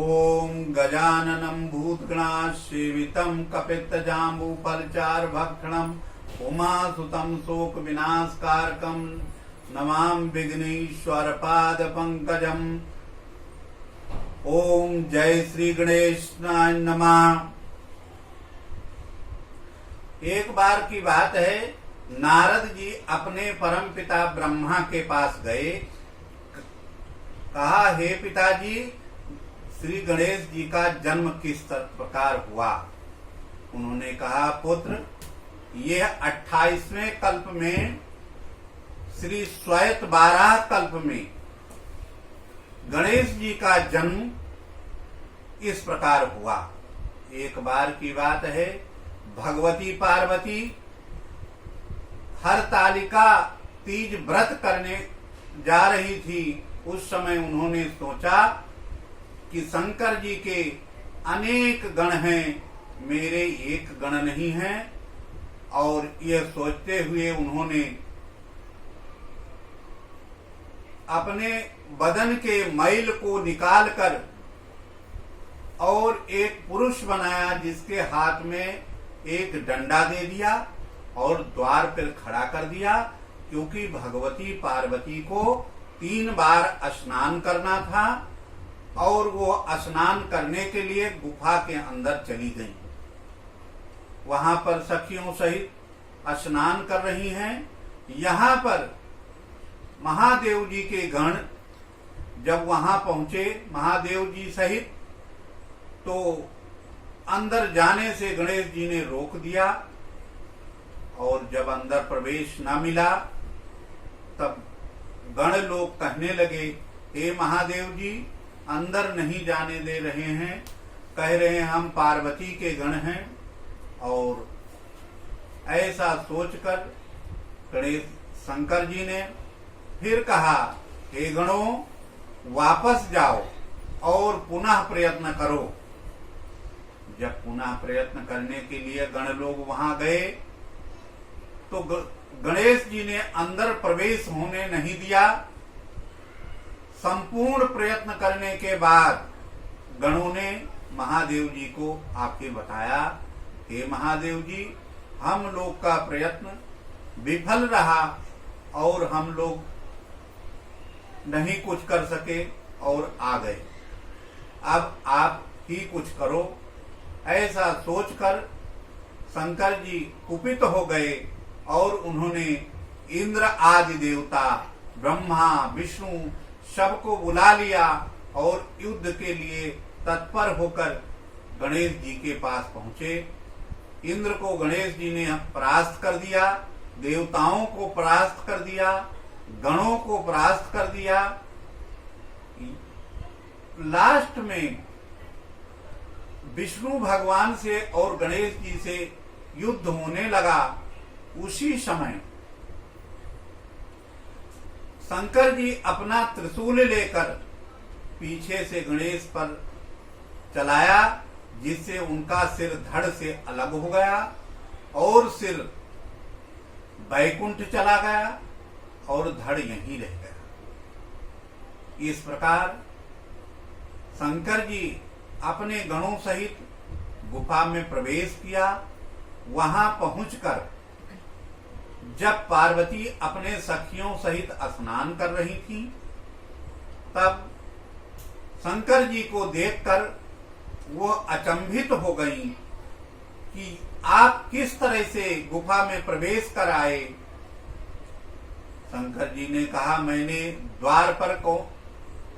ओम गजाननं भूतगणासेवितं कपित्तजाम्बूफलचारुभक्षणं उमासुतं शोकविनाशकारकं नमामि विघ्नेश्वरपादपङ्कजम्। ओम जय श्री गणेशाय नमः। एक बार की बात है, नारद जी अपने परम पिता ब्रह्मा के पास गए। कहा, हे पिताजी, श्री गणेश जी का जन्म किस प्रकार हुआ? उन्होंने कहा, पुत्र, यह 28वें कल्प में श्री श्वेत 12 कल्प में गणेश जी का जन्म इस प्रकार हुआ। एक बार की बात है, भगवती पार्वती हरतालिका तीज व्रत करने जा रही थी। उस समय उन्होंने सोचा कि शंकर जी के अनेक गण हैं, मेरे एक गण नहीं है। और यह सोचते हुए उन्होंने अपने बदन के मैल को निकालकर और एक पुरुष बनाया, जिसके हाथ में एक डंडा दे दिया और द्वार पर खड़ा कर दिया, क्योंकि भगवती पार्वती को 3 बार स्नान करना था और वो स्नान करने के लिए गुफा के अंदर चली गई। वहां पर सखियों सहित स्नान कर रही हैं। यहाँ पर महादेव जी के गण जब वहां पहुंचे, महादेव जी सहित, तो अंदर जाने से गणेश जी ने रोक दिया। और जब अंदर प्रवेश न मिला, तब गण लोग कहने लगे, हे महादेव जी, अंदर नहीं जाने दे रहे हैं, कह रहे हैं हम पार्वती के गण हैं। और ऐसा सोचकर गणेश शंकर जी ने फिर कहा, हे गणों, वापस जाओ और पुनः प्रयत्न करो। जब पुनः प्रयत्न करने के लिए गण लोग वहां गए, तो गणेश जी ने अंदर प्रवेश होने नहीं दिया। संपूर्ण प्रयत्न करने के बाद गणों ने महादेव जी को आके बताया, हे महादेव जी, हम लोग का प्रयत्न विफल रहा और हम लोग नहीं कुछ कर सके और आ गए। अब आप ही कुछ करो। ऐसा सोचकर शंकर जी कुपित हो गए और उन्होंने इंद्र आदि देवता, ब्रह्मा, विष्णु सबको बुला लिया और युद्ध के लिए तत्पर होकर गणेश जी के पास पहुंचे। इंद्र को गणेश जी ने परास्त कर दिया, देवताओं को परास्त कर दिया, गणों को परास्त कर दिया। लास्ट में विष्णु भगवान से और गणेश जी से युद्ध होने लगा। उसी समय शंकर जी अपना त्रिशूल लेकर पीछे से गणेश पर चलाया, जिससे उनका सिर धड़ से अलग हो गया और सिर बैकुंठ चला गया और धड़ यहीं रह गया। इस प्रकार शंकर जी अपने गणों सहित गुफा में प्रवेश किया। वहां पहुंचकर जब पार्वती अपने सखियों सहित स्नान कर रही थी, तब शंकर जी को देखकर वो अचंभित हो गई कि आप किस तरह से गुफा में प्रवेश कर आए। शंकर जी ने कहा, मैंने द्वार पर को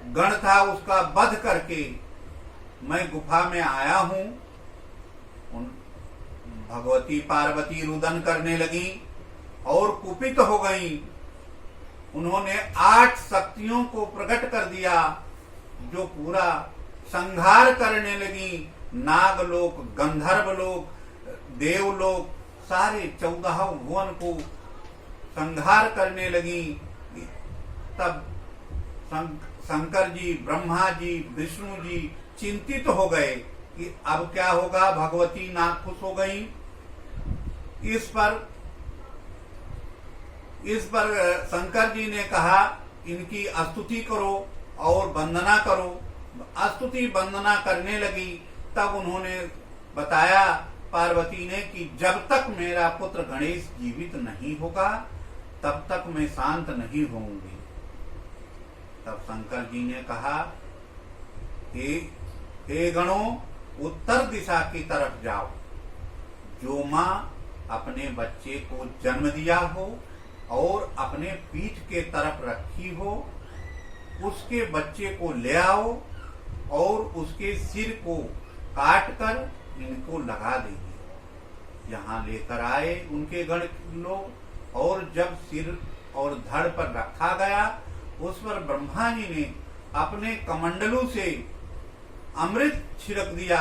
गण था उसका वध करके मैं गुफा में आया हूं। भगवती पार्वती रुदन करने लगी और कुपित हो गई। उन्होंने 8 शक्तियों को प्रकट कर दिया, जो पूरा संहार करने लगी। नागलोक, गंधर्व लोक, देवलोक, सारे 14 भुवन को संहार करने लगी। तब शंकर जी, ब्रह्मा जी, विष्णु जी चिंतित हो गए कि अब क्या होगा। भगवती नाखुश हो गई। इस पर शंकर जी ने कहा, इनकी स्तुति करो और वंदना करो। स्तुति वंदना करने लगी, तब उन्होंने बताया पार्वती ने कि जब तक मेरा पुत्र गणेश जीवित नहीं होगा तब तक मैं शांत नहीं होंगी। तब शंकर जी ने कहा, हे गणों, उत्तर दिशा की तरफ जाओ। जो माँ अपने बच्चे को जन्म दिया हो और अपने पीठ के तरफ रखी हो, उसके बच्चे को ले आओ और उसके सिर को काट कर इनको लगा देंगे। यहाँ लेकर आए उनके गण लोग, और जब सिर और धड़ पर रखा गया, उस पर ब्रह्मा जी ने अपने कमंडलों से अमृत छिड़क दिया,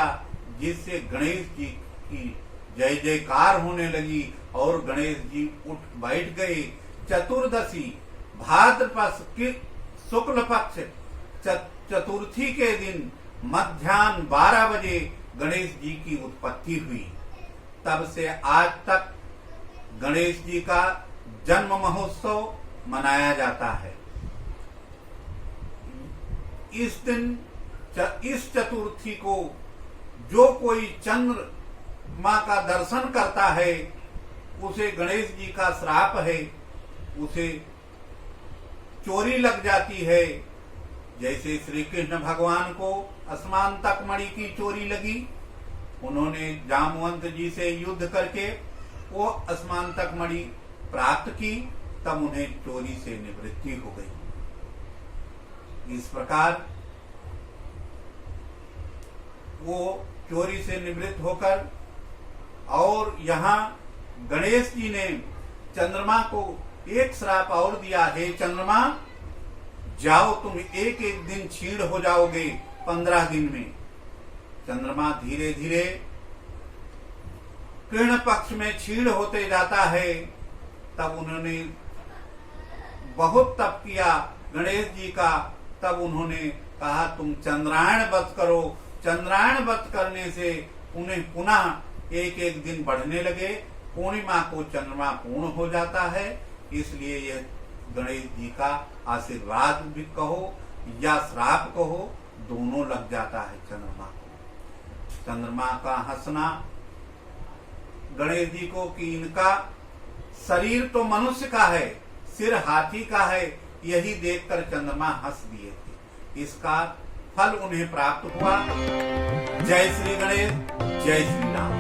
जिससे गणेश जी की जय जयकार होने लगी और गणेश जी उठ बैठ गए। चतुर्दशी भाद्रपद के शुक्ल पक्ष चतुर्थी के दिन मध्याह्न 12 बजे गणेश जी की उत्पत्ति हुई। तब से आज तक गणेश जी का जन्म महोत्सव मनाया जाता है। इस दिन इस चतुर्थी को जो कोई चंद्रमा का दर्शन करता है, उसे गणेश जी का श्राप है, उसे चोरी लग जाती है। जैसे श्री कृष्ण भगवान को अस्मांतक मणि की चोरी लगी, उन्होंने जामवंत जी से युद्ध करके वो अस्मांतक मणि प्राप्त की, तब उन्हें चोरी से निवृत्ति हो गई। इस प्रकार वो चोरी से निवृत्त होकर, और यहाँ गणेश जी ने चंद्रमा को एक श्राप और दिया, हे चंद्रमा, जाओ तुम एक एक दिन क्षीण हो जाओगे 15 दिन में। चंद्रमा धीरे धीरे कृष्ण पक्ष में क्षीण होते जाता है। तब उन्होंने बहुत तप किया गणेश जी का। तब उन्होंने कहा, तुम चंद्रायण व्रत करो। चंद्रायण व्रत करने से उन्हें पुनः एक एक दिन बढ़ने लगे। पूर्णिमा को चंद्रमा पूर्ण हो जाता है। इसलिए यह गणेश जी का आशीर्वाद भी कहो या श्राप कहो, दोनों लग जाता है चंद्रमा को। चंद्रमा का हंसना गणेश जी को कि इनका शरीर तो मनुष्य का है, सिर हाथी का है, यही देखकर चंद्रमा हंस दिए थे। इसका फल उन्हें प्राप्त हुआ। जय श्री गणेश, जय श्री राम।